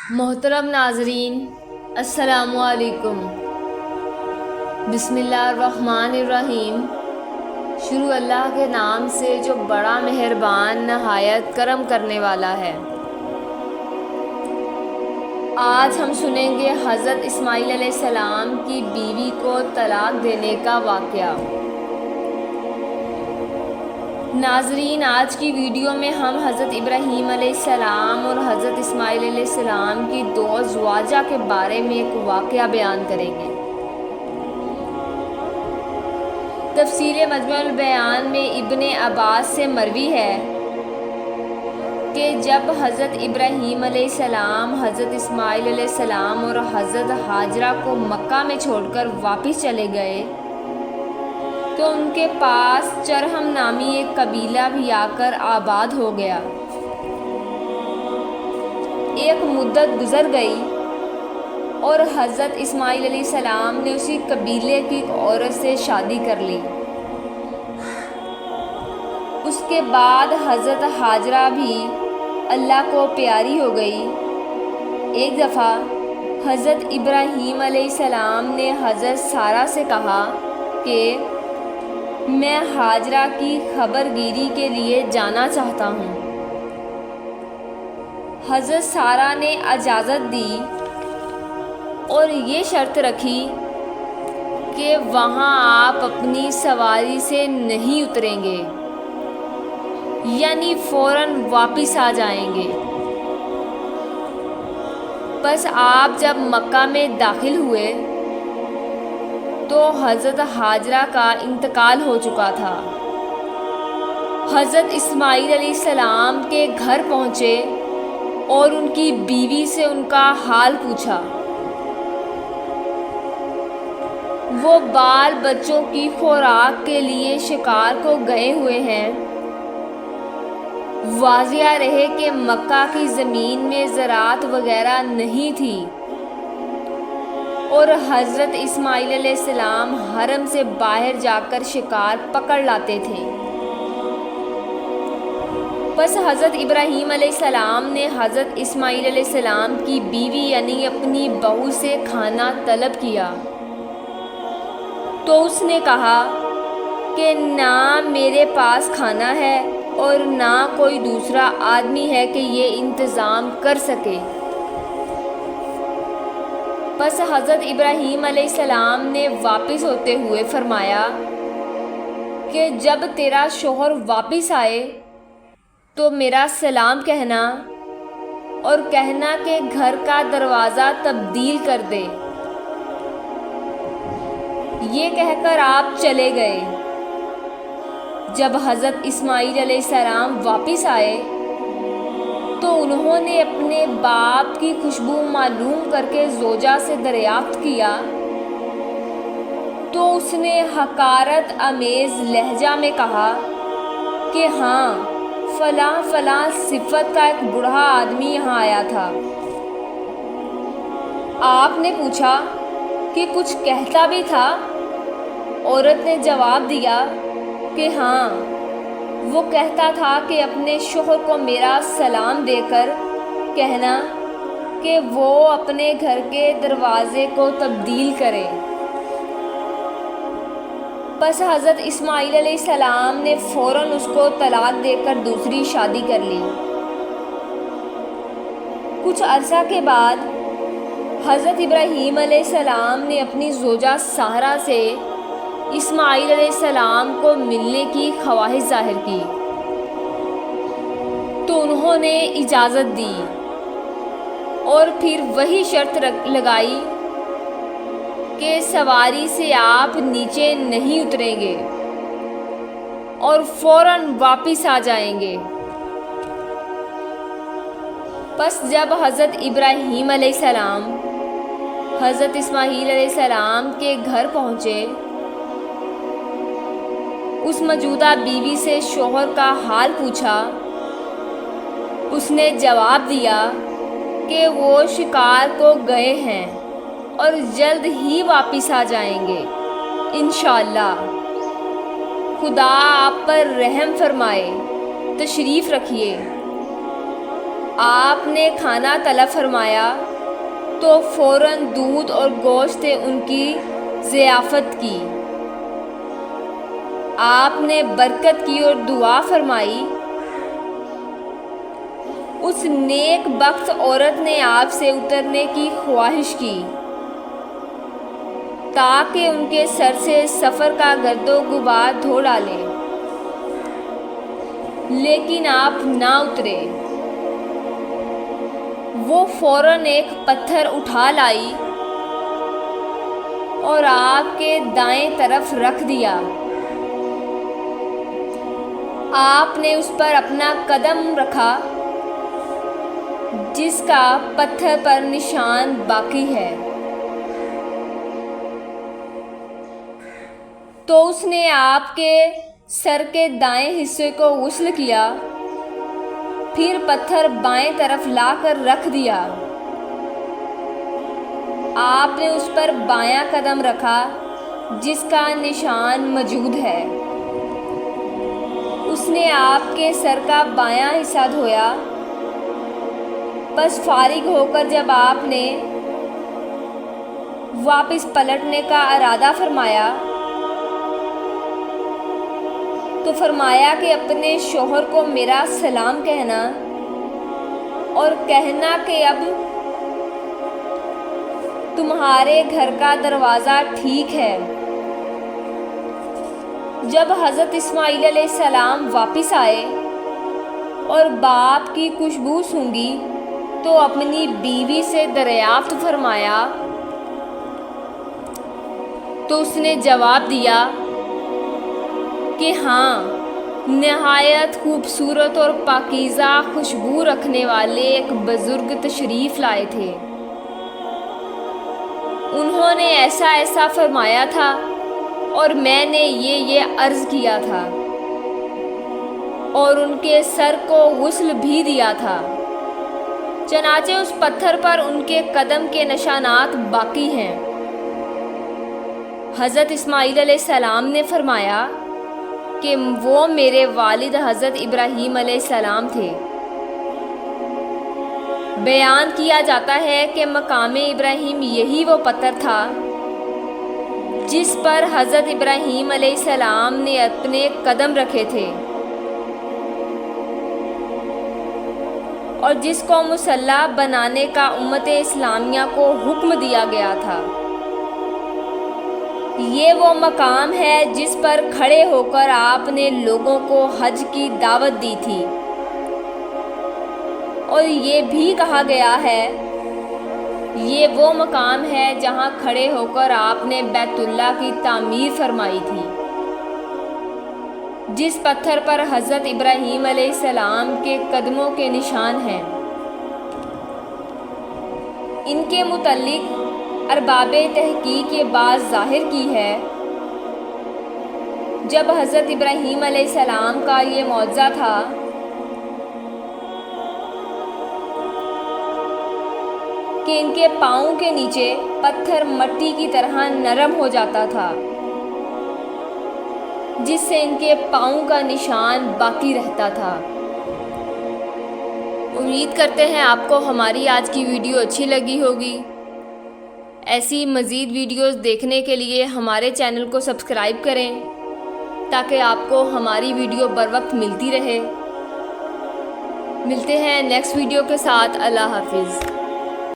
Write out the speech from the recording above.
محترم ناظرین، السلام علیکم۔ بسم اللہ الرحمن الرحیم۔ شروع اللہ کے نام سے جو بڑا مہربان نہایت کرم کرنے والا ہے۔ آج ہم سنیں گے حضرت اسماعیل علیہ السلام کی بیوی کو طلاق دینے کا واقعہ۔ ناظرین، آج کی ویڈیو میں ہم حضرت ابراہیم علیہ السلام اور حضرت اسماعیل علیہ السلام کی دو ازواجہ کے بارے میں ایک واقعہ بیان کریں گے۔ تفسیر مجمع البیان میں ابن عباس سے مروی ہے کہ جب حضرت ابراہیم علیہ السلام حضرت اسماعیل علیہ السلام اور حضرت ہاجرہ کو مکہ میں چھوڑ کر واپس چلے گئے تو ان کے پاس چرہم نامی ایک قبیلہ بھی آ کر آباد ہو گیا۔ ایک مدت گزر گئی اور حضرت اسماعیل علیہ السلام نے اسی قبیلے کی ایک عورت سے شادی کر لی۔ اس کے بعد حضرت ہاجرہ بھی اللہ کو پیاری ہو گئی۔ ایک دفعہ حضرت ابراہیم علیہ السلام نے حضرت سارہ سے کہا کہ میں ہاجرہ کی خبر گیری کے لیے جانا چاہتا ہوں۔ حضرت سارہ نے اجازت دی اور یہ شرط رکھی کہ وہاں آپ اپنی سواری سے نہیں اتریں گے، یعنی فوراً واپس آ جائیں گے۔ بس آپ جب مکہ میں داخل ہوئے تو حضرت ہاجرہ کا انتقال ہو چکا تھا۔ حضرت اسماعیل علیہ السلام کے گھر پہنچے اور ان کی بیوی سے ان کا حال پوچھا۔ وہ بال بچوں کی خوراک کے لیے شکار کو گئے ہوئے ہیں۔ واضح رہے کہ مکہ کی زمین میں زراعت وغیرہ نہیں تھی اور حضرت اسماعیل علیہ السلام حرم سے باہر جا کر شکار پکڑ لاتے تھے۔ بس حضرت ابراہیم علیہ السلام نے حضرت اسماعیل علیہ السلام کی بیوی یعنی اپنی بہو سے کھانا طلب کیا تو اس نے کہا کہ نہ میرے پاس کھانا ہے اور نہ کوئی دوسرا آدمی ہے کہ یہ انتظام کر سکے۔ بس حضرت ابراہیم علیہ السلام نے واپس ہوتے ہوئے فرمایا کہ جب تیرا شوہر واپس آئے تو میرا سلام کہنا اور کہنا کہ گھر کا دروازہ تبدیل کر دے۔ یہ کہہ کر آپ چلے گئے۔ جب حضرت اسماعیل علیہ السلام واپس آئے تو انہوں نے اپنے باپ کی خوشبو معلوم کر کے زوجہ سے دریافت کیا تو اس نے حقارت آمیز لہجہ میں کہا کہ ہاں، فلاں فلاں صفت کا ایک بوڑھا آدمی یہاں آیا تھا۔ آپ نے پوچھا کہ کچھ کہتا بھی تھا؟ عورت نے جواب دیا کہ ہاں، وہ کہتا تھا کہ اپنے شوہر کو میرا سلام دے کر کہنا کہ وہ اپنے گھر کے دروازے کو تبدیل کرے۔ بس حضرت اسماعیل علیہ السلام نے فوراً اس کو طلاق دے کر دوسری شادی کر لی۔ کچھ عرصہ کے بعد حضرت ابراہیم علیہ السلام نے اپنی زوجہ سارہ سے اسماعیل علیہ السلام کو ملنے کی خواہش ظاہر کی تو انہوں نے اجازت دی اور پھر وہی شرط لگائی کہ سواری سے آپ نیچے نہیں اتریں گے اور فوراً واپس آ جائیں گے۔ بس جب حضرت ابراہیم علیہ السلام حضرت اسماعیل علیہ السلام کے گھر پہنچے، اس موجودہ بیوی سے شوہر کا حال پوچھا۔ اس نے جواب دیا کہ وہ شکار کو گئے ہیں اور جلد ہی واپس آ جائیں گے انشاءاللہ۔ خدا آپ پر رحم فرمائے، تشریف رکھیے۔ آپ نے کھانا طلب فرمایا تو فوراً دودھ اور گوشت ان کی ضیافت کی۔ آپ نے برکت کی اور دعا فرمائی۔ اس نیک بخت عورت نے آپ سے اترنے کی خواہش کی تاکہ ان کے سر سے سفر کا گرد و غبار دھو ڈالے، لیکن آپ نہ اترے۔ وہ فوراً ایک پتھر اٹھا لائی اور آپ کے دائیں طرف رکھ دیا۔ آپ نے اس پر اپنا قدم رکھا جس کا پتھر پر نشان باقی ہے۔ تو اس نے آپ کے سر کے دائیں حصے کو غسل کیا، پھر پتھر بائیں طرف لا کر رکھ دیا۔ آپ نے اس پر بایاں قدم رکھا جس کا نشان موجود ہے۔ اس نے آپ کے سر کا بایاں حصہ دھویا۔ بس فارغ ہو کر جب آپ نے واپس پلٹنے کا ارادہ فرمایا تو فرمایا کہ اپنے شوہر کو میرا سلام کہنا اور کہنا کہ اب تمہارے گھر کا دروازہ ٹھیک ہے۔ جب حضرت اسماعیل علیہ السلام واپس آئے اور باپ کی خوشبو سونگھی تو اپنی بیوی سے دریافت فرمایا تو اس نے جواب دیا کہ ہاں، نہایت خوبصورت اور پاکیزہ خوشبو رکھنے والے ایک بزرگ تشریف لائے تھے۔ انہوں نے ایسا ایسا فرمایا تھا اور میں نے یہ عرض کیا تھا اور ان کے سر کو غسل بھی دیا تھا۔ چنانچہ اس پتھر پر ان کے قدم کے نشانات باقی ہیں۔ حضرت اسماعیل علیہ السلام نے فرمایا کہ وہ میرے والد حضرت ابراہیم علیہ السلام تھے۔ بیان کیا جاتا ہے کہ مقام ابراہیم یہی وہ پتھر تھا جس پر حضرت ابراہیم علیہ السلام نے اپنے قدم رکھے تھے اور جس کو مسلح بنانے کا امت اسلامیہ کو حکم دیا گیا تھا۔ یہ وہ مقام ہے جس پر کھڑے ہو کر آپ نے لوگوں کو حج کی دعوت دی تھی، اور یہ بھی کہا گیا ہے یہ وہ مقام ہے جہاں کھڑے ہو کر آپ نے بیت اللہ کی تعمیر فرمائی تھی، جس پتھر پر حضرت ابراہیم علیہ السلام کے قدموں کے نشان ہیں۔ ان کے متعلق ارباب تحقیق یہ بات ظاہر کی ہے جب حضرت ابراہیم علیہ السلام کا یہ معجزہ تھا کہ ان کے پاؤں کے نیچے پتھر مٹی کی طرح نرم ہو جاتا تھا، جس سے ان کے پاؤں کا نشان باقی رہتا تھا۔ امید کرتے ہیں آپ کو ہماری آج کی ویڈیو اچھی لگی ہوگی۔ ایسی مزید ویڈیوز دیکھنے کے لیے ہمارے چینل کو سبسکرائب کریں تاکہ آپ کو ہماری ویڈیو بر وقت ملتی رہے۔ ملتے ہیں نیکسٹ ویڈیو کے ساتھ۔ اللہ حافظ۔